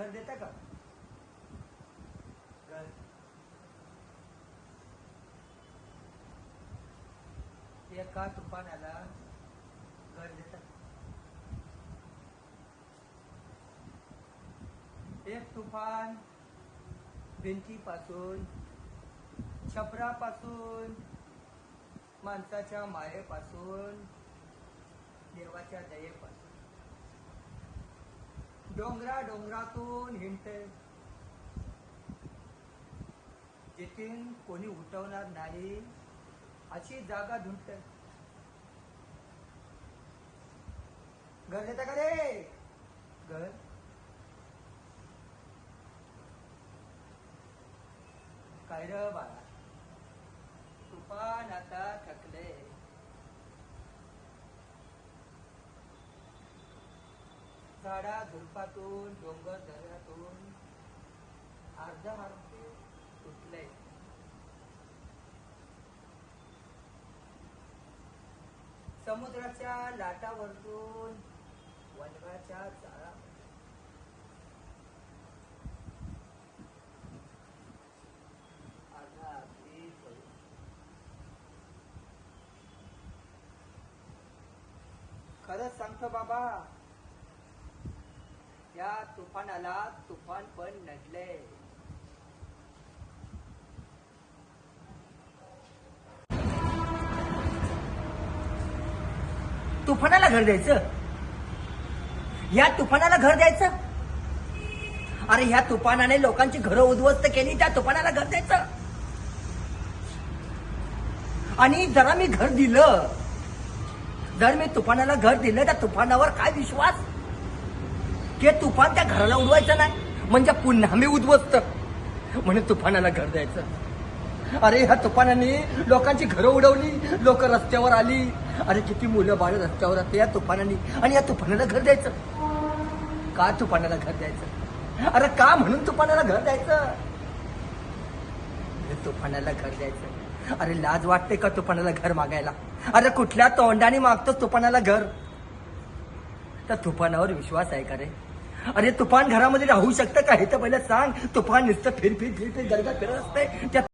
घर देता का? घर एका तुफानाला घर देता? एक तुफान भिंतीपासून, छपरापासून, माणसाच्या मायेपासून, देवाच्या दयेपासून, डोंगरातून हिंडते, जिथून कोणी उठवणार नाही अशी जागा ढूंढते. घर देता का रे? घर काय र बाळा, तुफान आता थकले. झाडा झुडपातून, डोंगर दऱ्यातून अर्धा तुटले. समुद्राच्या लाटावरून वनवाच्या जाळा, खरंच सांगतो बाबा, या तुफानाला तुफान पण नडले. तुफानाला घर द्यायचं? या तुफानाला घर द्यायचं? अरे ह्या तुफानाने लोकांची घरं उद्ध्वस्त केली, त्या तुफानाला घर द्यायचं? आणि जरा मी घर दिलं, जर मी तुफानाला घर दिलं, त्या तुफानावर काय विश्वास की तुफान त्या घराला उडवायचं नाही, म्हणजे पुन्हा मी उद्ध्वस्त म्हणून तुफानाला घर द्यायचं? अरे ह्या तुफानाने लोकांची घरं उडवली, लोक रस्त्यावर आली. अरे किती मुलं बाळ रस्त्यावर असते या तुफानाने, आणि या तुफानाला घर द्यायचं? का तुफानाला घर द्यायचं? अरे का म्हणून तुफानाला घर द्यायचं? तुफानाला घर द्यायचं? अरे लाज वाटते का तुफानाला घर मागायला? अरे कुठल्या तोंडाने मागतोस तुफानाला घर? तर तुफानावर विश्वास आहे का रे? अरे तुफान घरामध्ये राहू शकतं का हे तर पहिलं सांग. तुफान नुसतं फिर गरगा फिरत असते.